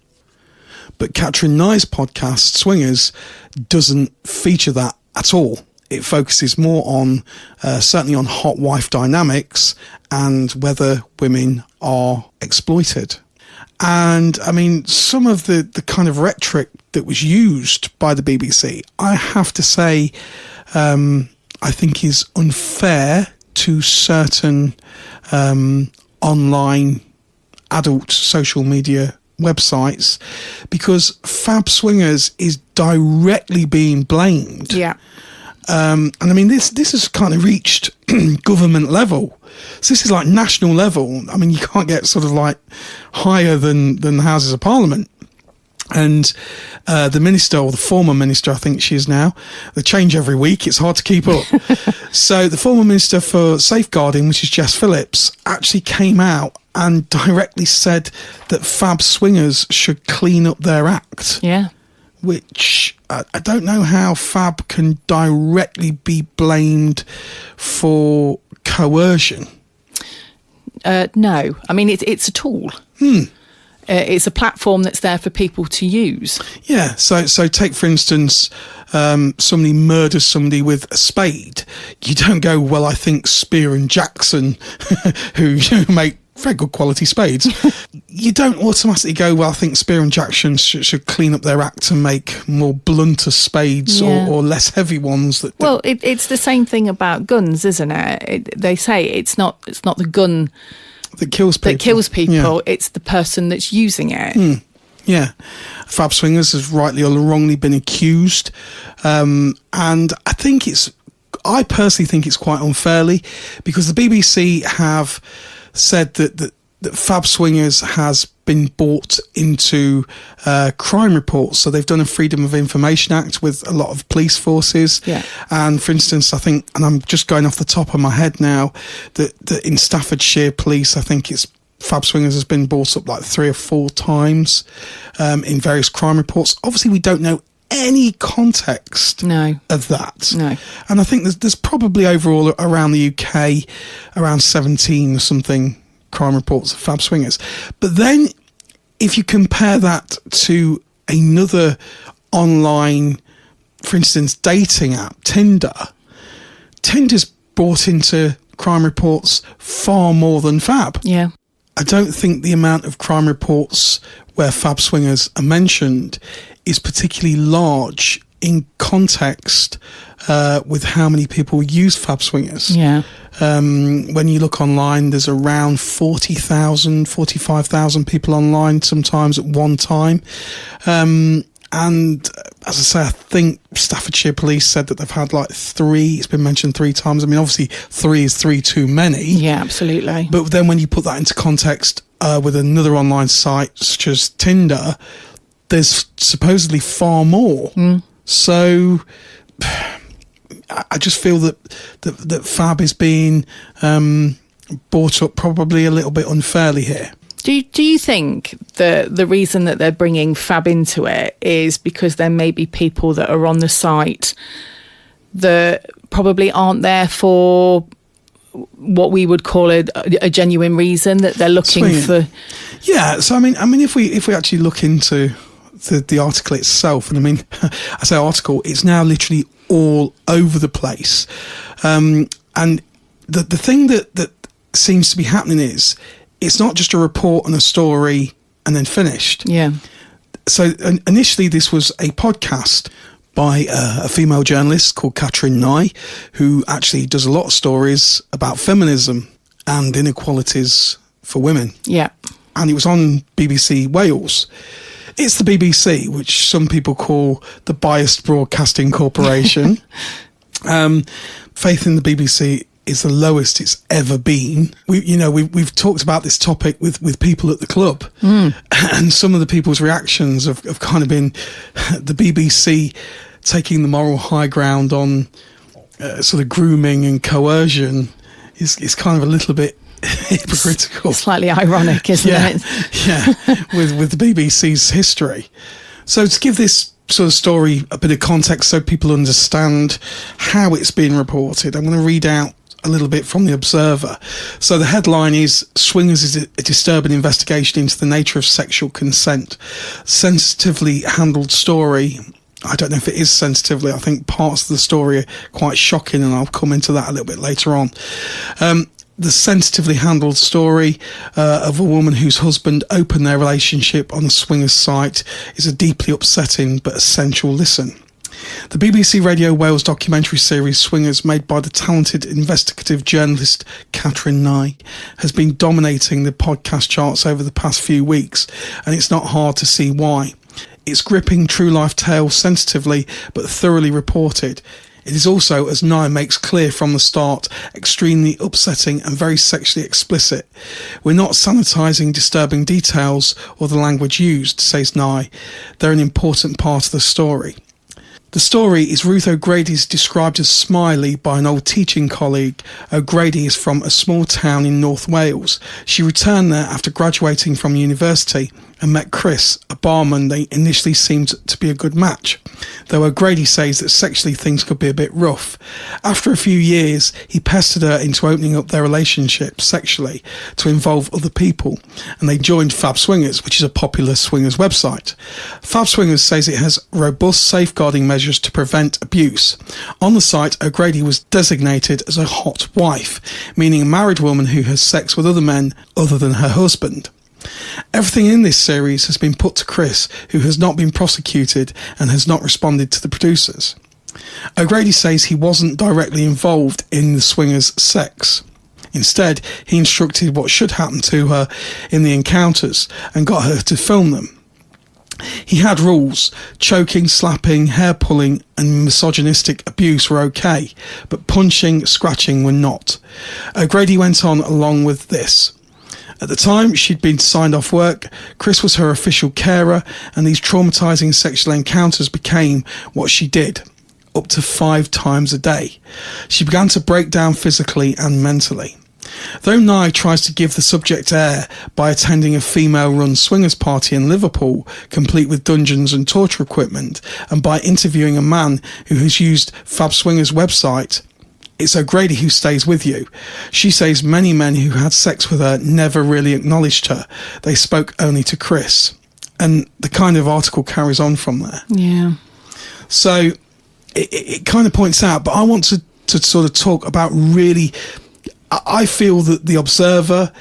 But Catrin Nye's podcast, Swingers, doesn't feature that at all. It focuses more on, certainly on hot wife dynamics and whether women are exploited. And I mean, some of the kind of rhetoric that was used by the BBC, I have to say, I think is unfair to certain online adult social media websites, because Fab Swingers is directly being blamed. Yeah. And I mean, this has kind of reached government level. So this is like national level. I mean, you can't get sort of like higher than the Houses of Parliament. And the minister, or the former minister, I think she is now, they change every week. It's hard to keep up. So the former minister for safeguarding, which is Jess Phillips, actually came out and directly said that Fab Swingers should clean up their act. Yeah. Which I don't know how Fab can directly be blamed for coercion. No, I mean, it's a tool. It's a platform that's there for people to use. Yeah, so take, for instance, somebody murders somebody with a spade. You don't go, well, I think Spear and Jackson, who make very good quality spades, you don't automatically go, well, I think Spear and Jackson should clean up their act and make more blunter spades, or less heavy ones. Well, it's the same thing about guns, isn't it? They say it's not the gun that kills people. Yeah. It's the person that's using it. Yeah. Fab Swingers has rightly or wrongly been accused. And I personally think it's quite unfairly, because the BBC have said that Fab Swingers has been brought into crime reports. So they've done a Freedom of Information Act with a lot of police forces. Yeah. And for instance, I think, and I'm just going off the top of my head now, that in Staffordshire Police, I think it's Fab Swingers has been brought up like 3 or 4 times in various crime reports. Obviously, we don't know any context of that. No. And I think there's probably overall around the UK around 17 or something crime reports of Fab Swingers. But then if you compare that to another online, for instance, dating app, Tinder's brought into crime reports far more than Fab. Yeah. I don't think the amount of crime reports where Fab Swingers are mentioned is particularly large in context with how many people use Fab Swingers. Yeah. When you look online, there's around 40,000, 45,000 people online sometimes at one time. And as I say, I think Staffordshire Police said that they've had like 3. It's been mentioned 3 times. I mean, obviously 3 is 3 too many. Yeah, absolutely. But then when you put that into context with another online site such as Tinder, there's supposedly far more. So I just feel that Fab is being brought up probably a little bit unfairly here. Do you think that the reason that they're bringing Fab into it is because there may be people that are on the site that probably aren't there for what we would call a genuine reason, that they're looking for? Yeah, so I mean, if we actually look into the article itself, and I mean, I say article, it's now literally all over the place, and the thing that seems to be happening is, it's not just a report and a story and then finished. Yeah. So initially this was a podcast by a female journalist called Catrin Nye, who actually does a lot of stories about feminism and inequalities for women. Yeah. And it was on BBC Wales. It's the BBC, which some people call the biased broadcasting corporation. Faith in the BBC is the lowest it's ever been. We've talked about this topic with people at the club, and some of the people's reactions have kind of been the BBC taking the moral high ground on sort of grooming and coercion is kind of a little bit hypocritical. Slightly ironic, isn't it? Yeah, with the BBC's history. So to give this sort of story a bit of context so people understand how it's been reported, I'm going to read out a little bit from the Observer. So the headline is, Swingers is a disturbing investigation into the nature of sexual consent. Sensitively handled story. I don't know if it is sensitively. I think parts of the story are quite shocking, and I'll come into that a little bit later on. The sensitively handled story of a woman whose husband opened their relationship on a swingers site is a deeply upsetting but essential listen. The BBC Radio Wales documentary series Swingers, made by the talented investigative journalist Catrin Nye, has been dominating the podcast charts over the past few weeks, and it's not hard to see why. It's gripping true life tale sensitively but thoroughly reported. It is also, as Nye makes clear from the start, extremely upsetting and very sexually explicit. We're not sanitising disturbing details or the language used, says Nye. They're an important part of the story. The story is Ruth O'Grady's described as smiley by an old teaching colleague. O'Grady is from a small town in North Wales. She returned there after graduating from university and met Chris, a barman they initially seemed to be a good match, though O'Grady says that sexually things could be a bit rough. After a few years, he pestered her into opening up their relationship sexually to involve other people, and they joined Fab Swingers, which is a popular swingers website. Fab Swingers says it has robust safeguarding measures to prevent abuse. On the site, O'Grady was designated as a hot wife, meaning a married woman who has sex with other men other than her husband. Everything in this series has been put to Chris, who has not been prosecuted and has not responded to the producers. O'Grady says he wasn't directly involved in the swingers' sex. Instead, he instructed what should happen to her in the encounters and got her to film them. He had rules. Choking, slapping, hair pulling and misogynistic abuse were okay, but punching, scratching were not. O'Grady went on along with this. At the time, she'd been signed off work, Chris was her official carer, and these traumatising sexual encounters became what she did, up to 5 times a day. She began to break down physically and mentally. Though Nye tries to give the subject air by attending a female-run swingers party in Liverpool, complete with dungeons and torture equipment, and by interviewing a man who has used Fab Swingers' website, it's O'Grady who stays with you. She says many men who had sex with her never really acknowledged her. They spoke only to Chris. And the kind of article carries on from there. Yeah. So it kind of points out, but I want to sort of talk about really, I feel that the Observer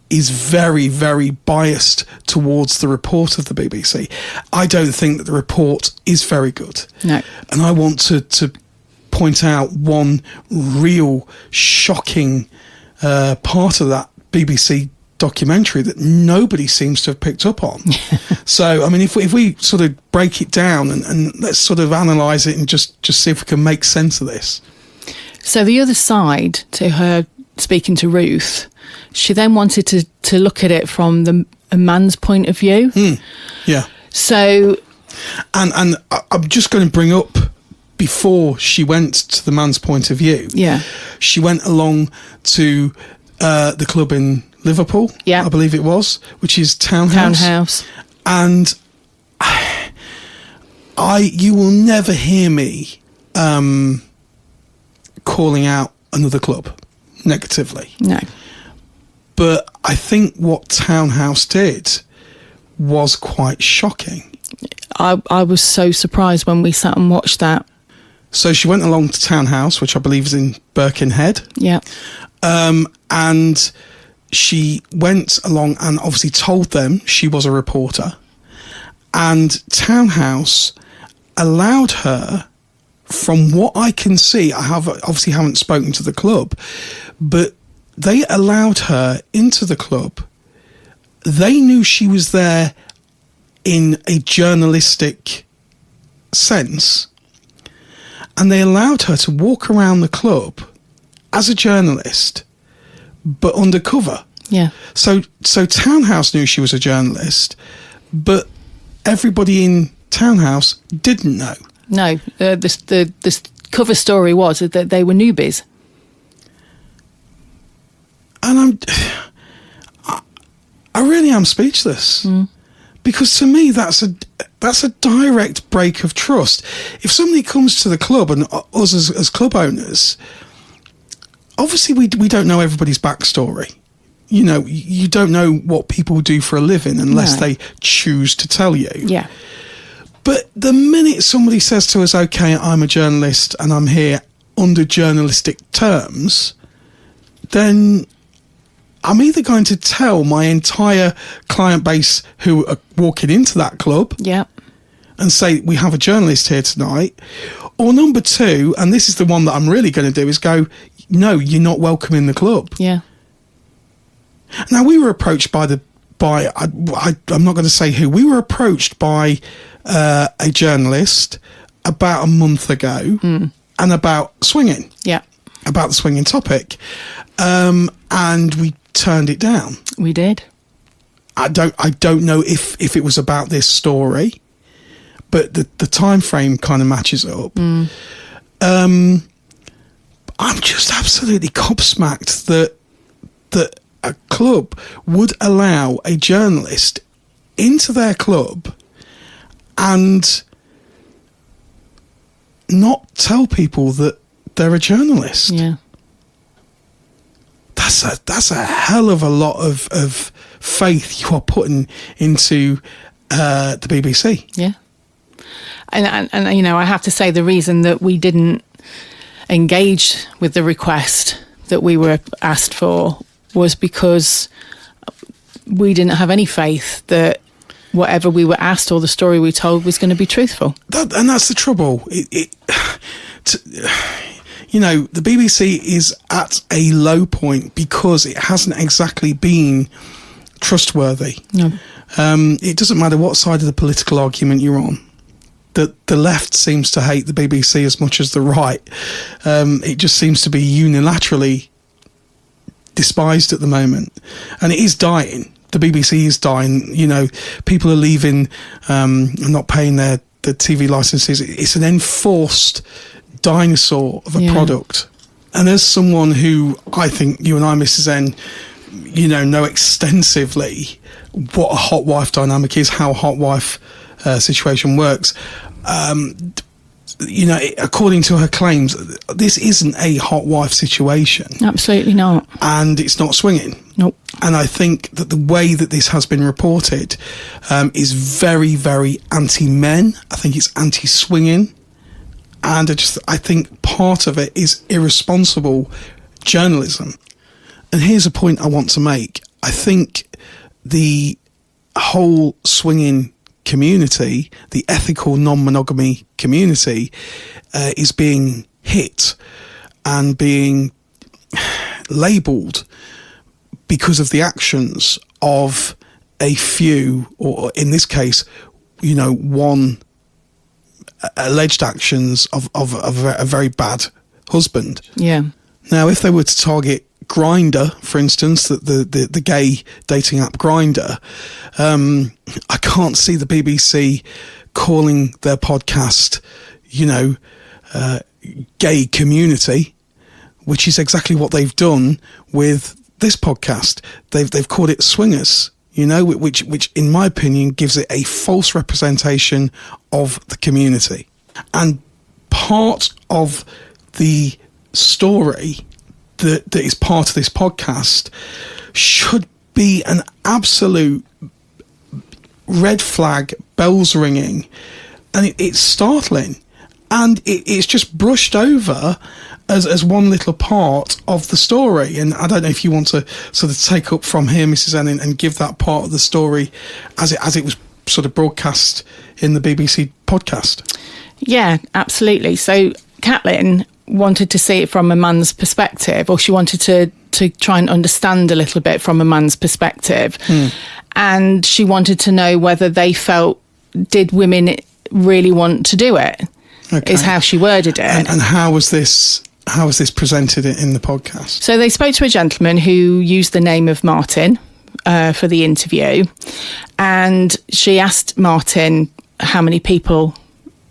is very, very biased towards the report of the BBC. I don't think that the report is very good. No. And I want to point out one real shocking part of that BBC documentary that nobody seems to have picked up on. So, I mean, if we sort of break it down and let's sort of analyse it and just see if we can make sense of this. So the other side to her speaking to Ruth, she then wanted to look at it from a man's point of view. Yeah. So... And I'm just going to bring up, before she went to the man's point of view, she went along to the club in Liverpool, I believe it was, which is Townhouse. And you will never hear me calling out another club negatively. No. But I think what Townhouse did was quite shocking. I was so surprised when we sat and watched that. So she went along to Townhouse, which I believe is in Birkenhead. Yeah. And she went along and obviously told them she was a reporter. And Townhouse allowed her, from what I can see, I obviously haven't spoken to the club, but they allowed her into the club. They knew she was there in a journalistic sense, and they allowed her to walk around the club as a journalist, but undercover. Yeah. So Townhouse knew she was a journalist, but everybody in Townhouse didn't know. No, the cover story was that they were newbies. And I really am speechless. Because to me, that's a direct break of trust. If somebody comes to the club, and us as club owners, obviously we don't know everybody's backstory. You know, you don't know what people do for a living unless they choose to tell you. Yeah. But the minute somebody says to us, okay, I'm a journalist and I'm here under journalistic terms, then I'm either going to tell my entire client base who are walking into that club and say, we have a journalist here tonight. Or number two, and this is the one that I'm really going to do, is go, no, you're not welcome in the club. Yeah. Now, we were approached by I'm not going to say who, we were approached by a journalist about a month ago and about swinging. Yeah. About the swinging topic. And we turned it down. We did. I don't know if it was about this story, but the time frame kind of matches up. I'm just absolutely gobsmacked that a club would allow a journalist into their club and not tell people that they're a journalist. Yeah. That's a hell of a lot of faith you are putting into the BBC. Yeah. And you know, I have to say the reason that we didn't engage with the request that we were asked for was because we didn't have any faith that whatever we were asked or the story we told was going to be truthful. And that's the trouble. You know, the BBC is at a low point because it hasn't exactly been trustworthy. No. It doesn't matter what side of the political argument you're on. The left seems to hate the BBC as much as the right. It just seems to be unilaterally despised at the moment. And it is dying. The BBC is dying. You know, people are leaving and not paying their TV licenses. It's an enforced dinosaur of a product. And as someone who I think you and I, Mrs. N, you know extensively what a hot wife dynamic is, how a hot wife situation works, you know, according to her claims, this isn't a hot wife situation. Absolutely not. And it's not swinging. Nope. And I think that the way that this has been reported is very, very anti-men. I think it's anti-swinging. And I think part of it is irresponsible journalism. And here's a point I want to make. I think the whole swinging community, the ethical non-monogamy community, is being hit and being labelled because of the actions of a few, or in this case, one alleged actions of a very bad husband. Yeah. Now, if they were to target Grindr, for instance, the gay dating app Grindr, I can't see the BBC calling their podcast, gay community, which is exactly what they've done with this podcast. They've called it swingers, which in my opinion gives it a false representation of the community. And part of the story that is part of this podcast should be an absolute red flag, bells ringing, and it's startling, and it's just brushed over as one little part of the story. And I don't know if you want to sort of take up from here, Mrs. N, and give that part of the story as it was sort of broadcast in the BBC podcast. Yeah, absolutely. So Catrin wanted to see it from a man's perspective, or she wanted to try and understand a little bit from a man's perspective. And she wanted to know whether they felt, did women really want to do it? Okay. Is how she worded it. And how was this presented in the podcast? So they spoke to a gentleman who used the name of Martin for the interview, and she asked Martin how many people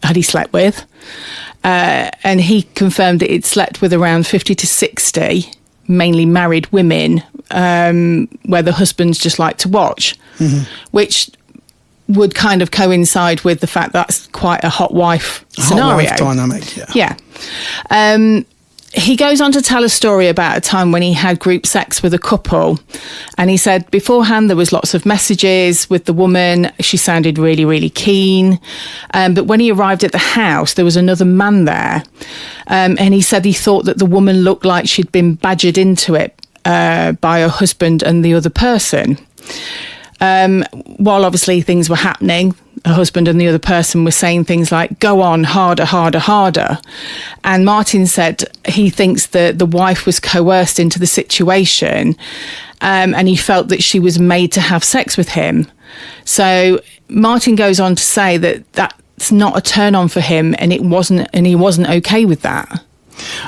had he slept with. And he confirmed that he'd slept with around 50 to 60, mainly married women, where the husbands just like to watch, which would kind of coincide with the fact that's quite a hot wife scenario. Hot wife dynamic, yeah. Yeah. He goes on to tell a story about a time when he had group sex with a couple. And he said beforehand there was lots of messages with the woman. She sounded really, really keen. But when he arrived at the house, there was another man there. And he said he thought that the woman looked like she'd been badgered into it by her husband and the other person. While obviously things were happening, her husband and the other person were saying things like, go on, harder, harder, harder. And Martin said he thinks that the wife was coerced into the situation, and he felt that she was made to have sex with him. So Martin goes on to say that that's not a turn on for him, and he wasn't okay with that.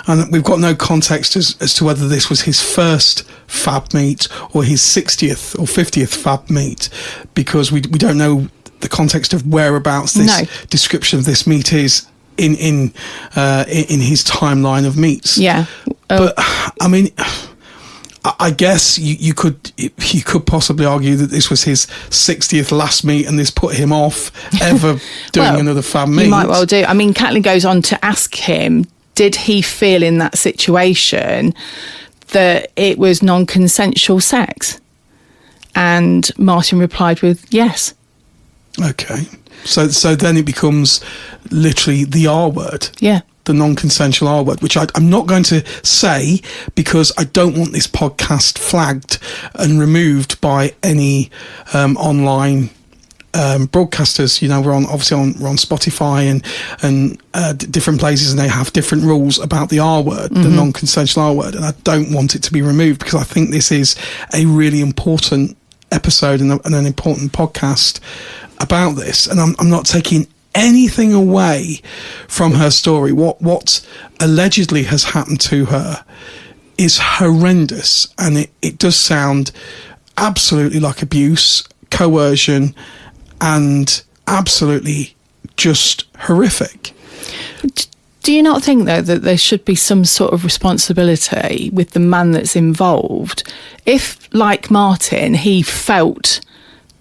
And we've got no context as to whether this was his first fab meet or his 60th or 50th fab meet, because we don't know the context of whereabouts this description of this meet is in his timeline of meets. Yeah. But I mean, I guess you could possibly argue that this was his 60th last meet, and this put him off ever doing another fab meet. You might well do. I mean, Catrin goes on to ask him, did he feel in that situation that it was non-consensual sex? And Martin replied with yes. Okay. So then it becomes literally the R word. Yeah. The non-consensual R word, which I'm not going to say because I don't want this podcast flagged and removed by any online broadcasters. We're on Spotify and different places, and they have different rules about the R word, the non-consensual R word, and I don't want it to be removed because I think this is a really important episode and an important podcast about this. And I'm not taking anything away from her story. What allegedly has happened to her is horrendous, and it does sound absolutely like abuse, coercion, and absolutely just horrific. Do you not think, though, that there should be some sort of responsibility with the man that's involved? If, like Martin, he felt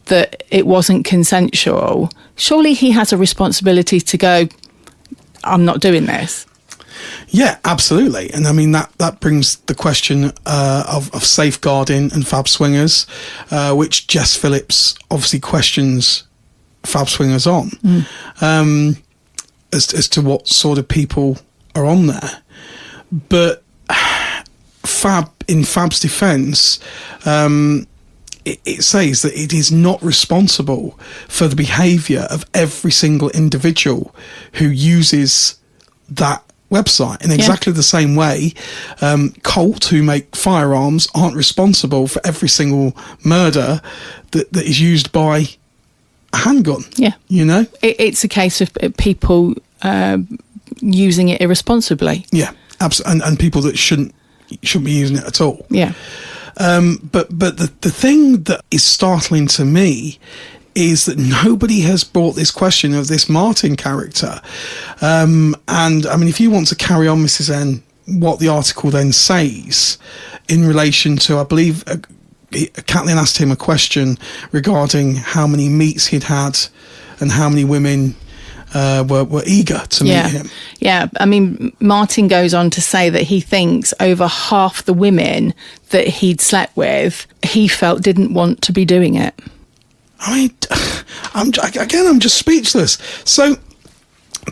that it wasn't consensual, surely he has a responsibility to go, I'm not doing this. Yeah, absolutely. And I mean, that brings the question of safeguarding and fab swingers, which Jess Phillips obviously questions fab swingers on, as to what sort of people are on there. But in Fab's defence, it says that it is not responsible for the behaviour of every single individual who uses that website. In exactly the same way, Colt, who make firearms, aren't responsible for every single murder that is used by a handgun. Yeah. You know? It's a case of people using it irresponsibly. Yeah, absolutely. And people that shouldn't be using it at all. Yeah. But the thing that is startling to me is that nobody has brought this question of this Martin character. And I mean, if you want to carry on, Mrs. N, what the article then says in relation to, I believe, Catrin asked him a question regarding how many meets he'd had and how many women were eager to meet him. Yeah, I mean, Martin goes on to say that he thinks over half the women that he'd slept with, he felt didn't want to be doing it. I mean, I'm just speechless. So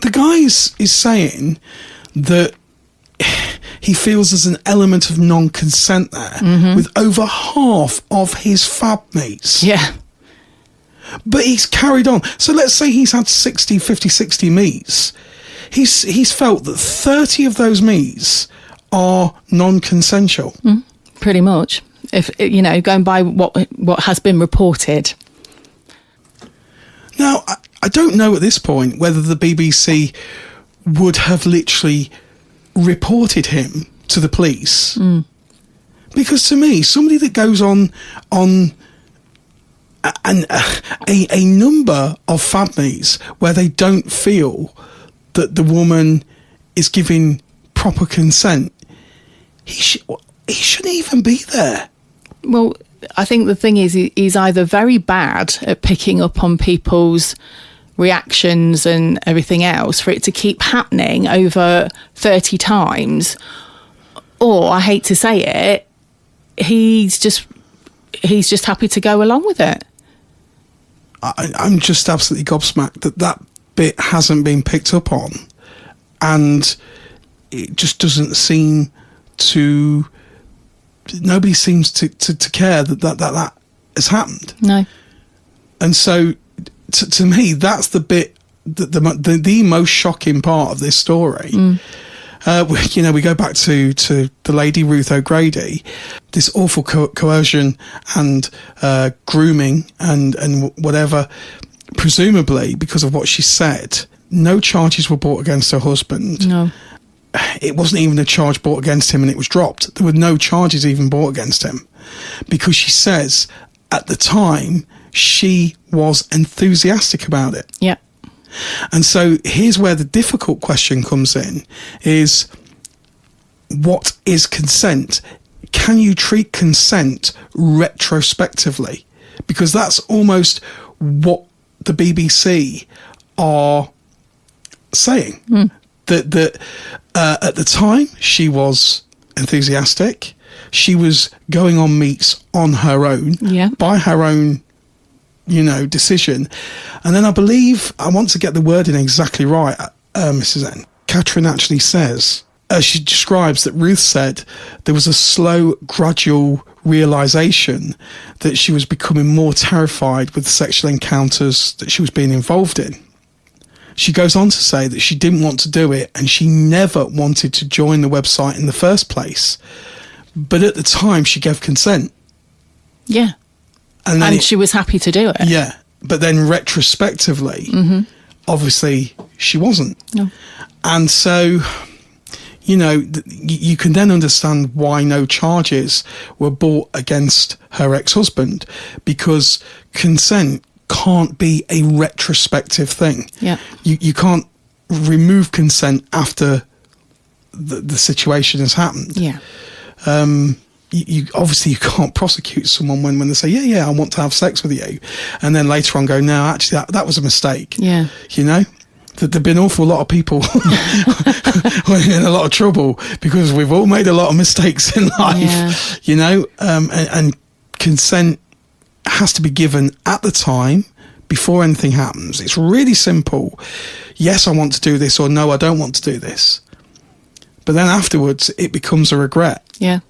the guy is saying that he feels there's an element of non-consent there with over half of his fab mates. Yeah. But he's carried on. So let's say he's had 60 meets. He's felt that 30 of those meets are non-consensual. Pretty much. If going by what has been reported. Now, I don't know at this point whether the BBC would have literally reported him to the police. Because to me, somebody that goes on a number of fab meets where they don't feel that the woman is giving proper consent, he shouldn't even be there. Well, I think the thing is, he's either very bad at picking up on people's reactions and everything else for it to keep happening over 30 times, or, I hate to say it, he's just happy to go along with it. I'm just absolutely gobsmacked that bit hasn't been picked up on, and it just doesn't seem to... Nobody seems to care that has happened. No. And so, to me, that's the bit, the most shocking part of this story. We go back to the lady Ruth O'Grady, this awful coercion and grooming and whatever. Presumably, because of what she said, no charges were brought against her husband. No. It wasn't even a charge brought against him, and it was dropped. There were no charges even brought against him because she says at the time she was enthusiastic about it. Yeah. And so here's where the difficult question comes in, is what is consent? Can you treat consent retrospectively? Because that's almost what the BBC are saying. That at the time she was enthusiastic. She was going on meets on her own, by her own, decision. And then I believe, I want to get the wording exactly right, Mrs. N. Catrin actually says, she describes that Ruth said there was a slow, gradual realisation that she was becoming more terrified with the sexual encounters that she was being involved in. She goes on to say that she didn't want to do it and she never wanted to join the website in the first place. But at the time, she gave consent. Yeah. And she was happy to do it. Yeah. But then retrospectively, obviously, she wasn't. No. And so, you can then understand why no charges were brought against her ex-husband, because consent can't be a retrospective thing. Yeah. You can't remove consent after the situation has happened. Yeah. You obviously you can't prosecute someone when they say, yeah, I want to have sex with you, and then later on go, no, actually that was a mistake. Yeah. There've been an awful lot of people in a lot of trouble because we've all made a lot of mistakes in life. Yeah. And consent has to be given at the time before anything happens. It's really simple. Yes, I want to do this, or no, I don't want to do this. But then afterwards, it becomes a regret. Yeah.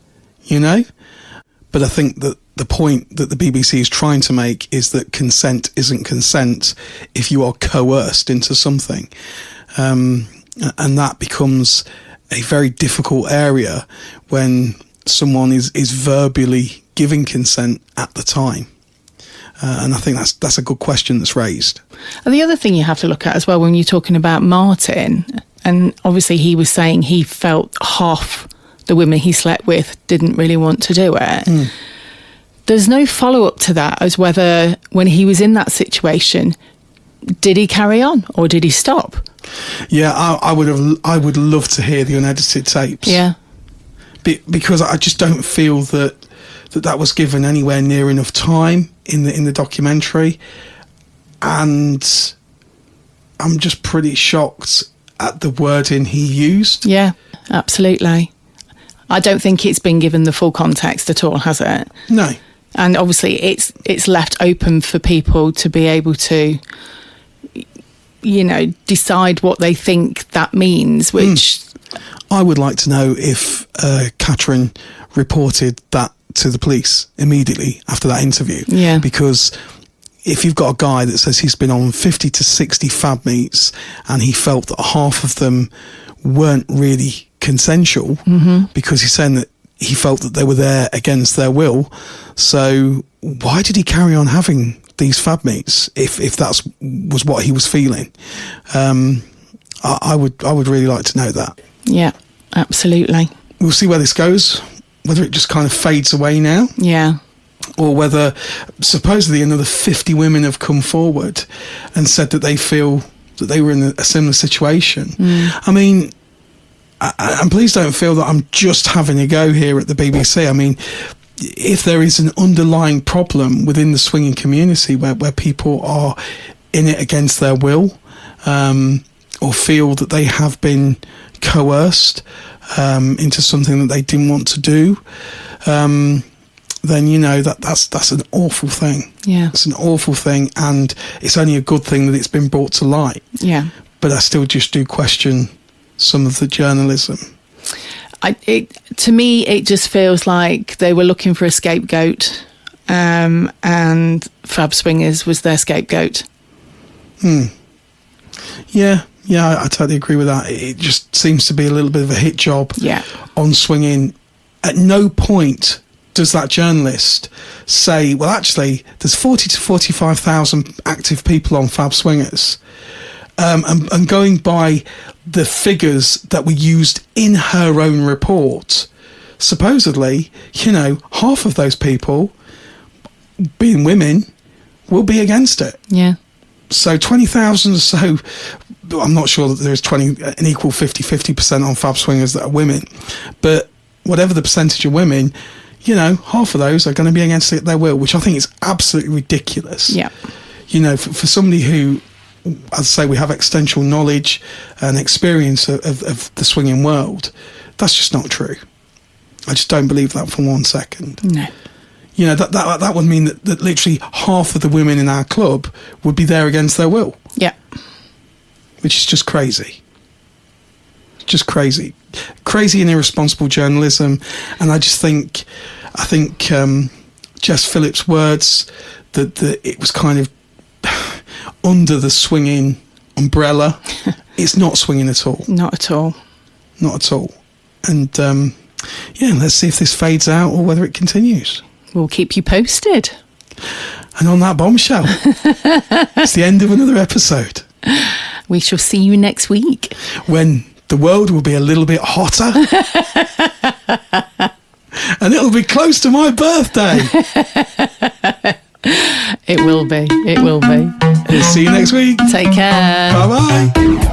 But I think that the point that the BBC is trying to make is that consent isn't consent if you are coerced into something. And that becomes a very difficult area when someone is verbally giving consent at the time. And I think that's a good question that's raised. And the other thing you have to look at as well when you're talking about Martin, and obviously he was saying he felt half the women he slept with didn't really want to do it. There's no follow-up to that as whether when he was in that situation, did he carry on or did he stop? Yeah, I would love to hear the unedited tapes. Yeah. Because I just don't feel that was given anywhere near enough time in the documentary, and I'm just pretty shocked at the wording he used. Yeah, absolutely. I don't think it's been given the full context at all, has it? No. And obviously it's left open for people to be able to, decide what they think that means, which... I would like to know if Catrin reported that to the police immediately after that interview. Yeah. Because if you've got a guy that says he's been on 50 to 60 fab meets and he felt that half of them weren't really consensual, because he's saying that he felt that they were there against their will. So why did he carry on having these fab meets if that was what he was feeling? I would really like to know that. Yeah, absolutely. We'll see where this goes, whether it just kind of fades away now. Yeah. Or whether supposedly another 50 women have come forward and said that they feel that they were in a similar situation. I mean, and please don't feel that I'm just having a go here at the BBC. I mean, if there is an underlying problem within the swinging community where people are in it against their will, or feel that they have been coerced into something that they didn't want to do, then that's an awful thing. Yeah, it's an awful thing, and it's only a good thing that it's been brought to light. Yeah, but I still just do question some of the journalism. To me, it just feels like they were looking for a scapegoat, and Fab Swingers was their scapegoat. Yeah, I totally agree with that. It just seems to be a little bit of a hit job on swinging. At no point does that journalist say, well, actually, there's 40 to 45,000 active people on Fab Swingers. And going by the figures that were used in her own report, supposedly, half of those people, being women, will be against it. Yeah. So 20,000 or so, I'm not sure that there's an equal 50% on Fab Swingers that are women, but whatever the percentage of women, half of those are going to be against it at their will, which I think is absolutely ridiculous. Yeah. For somebody who, as I say, we have extensive knowledge and experience of the swinging world, that's just not true. I just don't believe that for 1 second. No. That would mean that literally half of the women in our club would be there against their will. Yeah. Which is just crazy. Just crazy. Crazy and irresponsible journalism. And I think Jess Phillips' words, that it was kind of under the swinging umbrella. It's not swinging at all. Not at all. Not at all. And let's see if this fades out or whether it continues. We'll keep you posted. And on that bombshell, it's the end of another episode. We shall see you next week, when the world will be a little bit hotter. And it'll be close to my birthday. It will be. See you next week. Take care. Bye-bye.